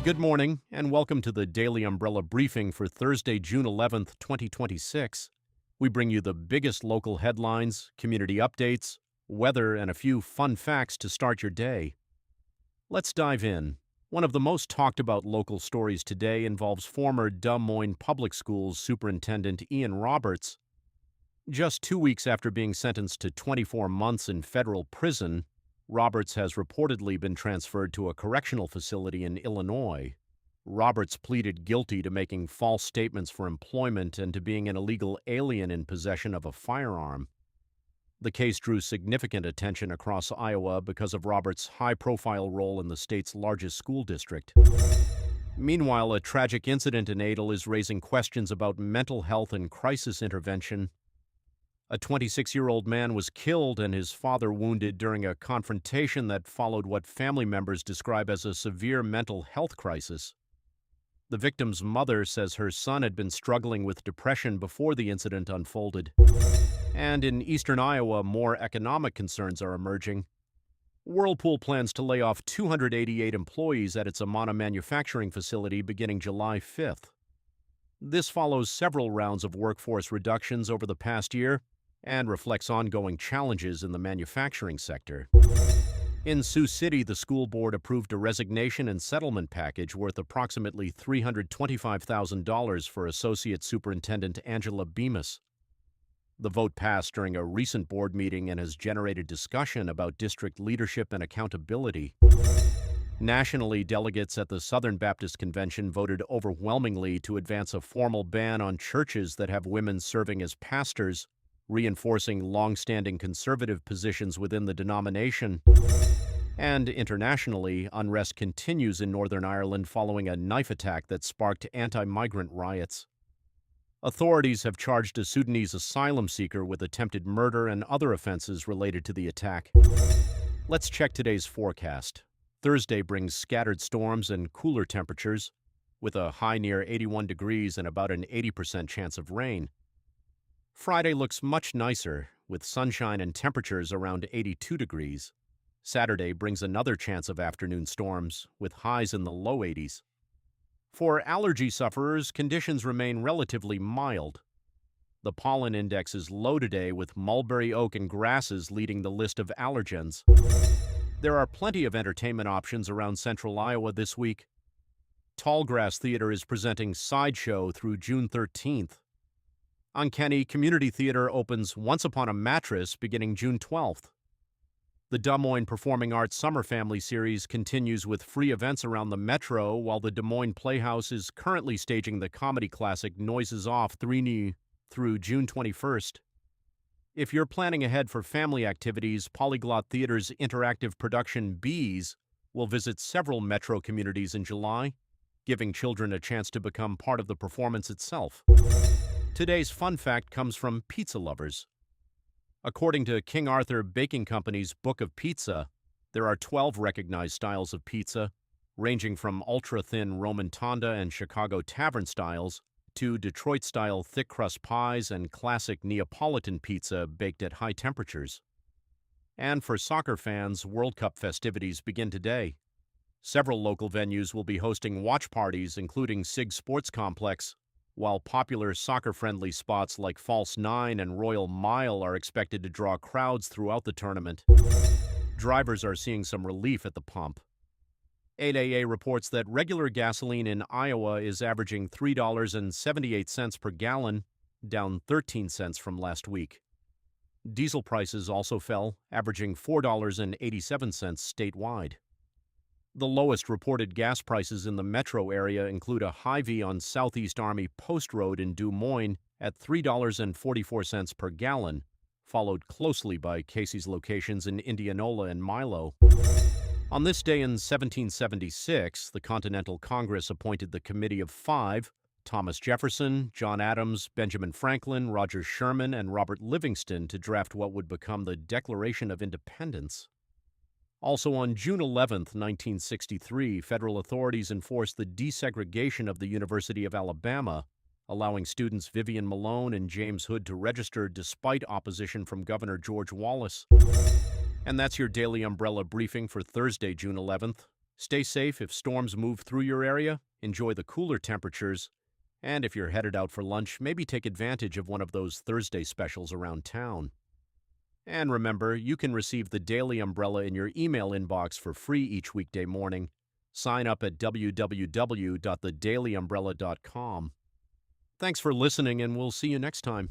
Good morning, and welcome to the Daily Umbrella Briefing for Thursday, June 11th, 2026. We bring you the biggest local headlines, community updates, weather, and a few fun facts to start your day. Let's dive in. One of the most talked about local stories today involves former Des Moines Public Schools Superintendent Ian Roberts. Just 2 weeks after being sentenced to 24 months in federal prison, Roberts has reportedly been transferred to a correctional facility in Illinois. Roberts pleaded guilty to making false statements for employment and to being an illegal alien in possession of a firearm. The case drew significant attention across Iowa because of Roberts' high-profile role in the state's largest school district. Meanwhile, a tragic incident in Adel is raising questions about mental health and crisis intervention. A 26-year-old man was killed and his father wounded during a confrontation that followed what family members describe as a severe mental health crisis. The victim's mother says her son had been struggling with depression before the incident unfolded. And in eastern Iowa, more economic concerns are emerging. Whirlpool plans to lay off 288 employees at its Amana manufacturing facility beginning July 5th. This follows several rounds of workforce reductions over the past year and reflects ongoing challenges in the manufacturing sector. In Sioux City, the school board approved a resignation and settlement package worth approximately $325,000 for Associate Superintendent Angela Bemis. The vote passed during a recent board meeting and has generated discussion about district leadership and accountability. Nationally, delegates at the Southern Baptist Convention voted overwhelmingly to advance a formal ban on churches that have women serving as pastors, reinforcing long-standing conservative positions within the denomination. And internationally, unrest continues in Northern Ireland following a knife attack that sparked anti-migrant riots. Authorities have charged a Sudanese asylum seeker with attempted murder and other offenses related to the attack. Let's check today's forecast. Thursday brings scattered storms and cooler temperatures, with a high near 81 degrees and about an 80% chance of rain. Friday looks much nicer, with sunshine and temperatures around 82 degrees. Saturday brings another chance of afternoon storms, with highs in the low 80s. For allergy sufferers, conditions remain relatively mild. The pollen index is low today, with mulberry oak and grasses leading the list of allergens. There are plenty of entertainment options around central Iowa this week. Tallgrass Theater is presenting Sideshow through June 13th. Uncanny Community Theater opens Once Upon a Mattress beginning June 12th. The Des Moines Performing Arts Summer Family Series continues with free events around the metro, while the Des Moines Playhouse is currently staging the comedy classic Noises Off 3 through June 21st. If you're planning ahead for family activities, Polyglot Theater's interactive production Bees will visit several metro communities in July, giving children a chance to become part of the performance itself. Today's fun fact comes from pizza lovers. According to King Arthur Baking Company's Book of Pizza, there are 12 recognized styles of pizza, ranging from ultra-thin Roman Tonda and Chicago tavern styles to Detroit-style thick-crust pies and classic Neapolitan pizza baked at high temperatures. And for soccer fans, World Cup festivities begin today. Several local venues will be hosting watch parties, including SIG Sports Complex, while popular soccer-friendly spots like False 9 and Royal Mile are expected to draw crowds throughout the tournament. Drivers are seeing some relief at the pump. 8AA reports that regular gasoline in Iowa is averaging $3.78 per gallon, down 13 cents from last week. Diesel prices also fell, averaging $4.87 statewide. The lowest reported gas prices in the metro area include a Hy-Vee on Southeast Army Post Road in Des Moines at $3.44 per gallon, followed closely by Casey's locations in Indianola and Milo. On this day in 1776, the Continental Congress appointed the Committee of Five, Thomas Jefferson, John Adams, Benjamin Franklin, Roger Sherman, and Robert Livingston, to draft what would become the Declaration of Independence. Also on June 11, 1963, federal authorities enforced the desegregation of the University of Alabama, allowing students Vivian Malone and James Hood to register despite opposition from Governor George Wallace. And that's your Daily Umbrella Briefing for Thursday, June 11th. Stay safe if storms move through your area, enjoy the cooler temperatures, and if you're headed out for lunch, maybe take advantage of one of those Thursday specials around town. And remember, you can receive the Daily Umbrella in your email inbox for free each weekday morning. Sign up at www.thedailyumbrella.com. Thanks for listening, and we'll see you next time.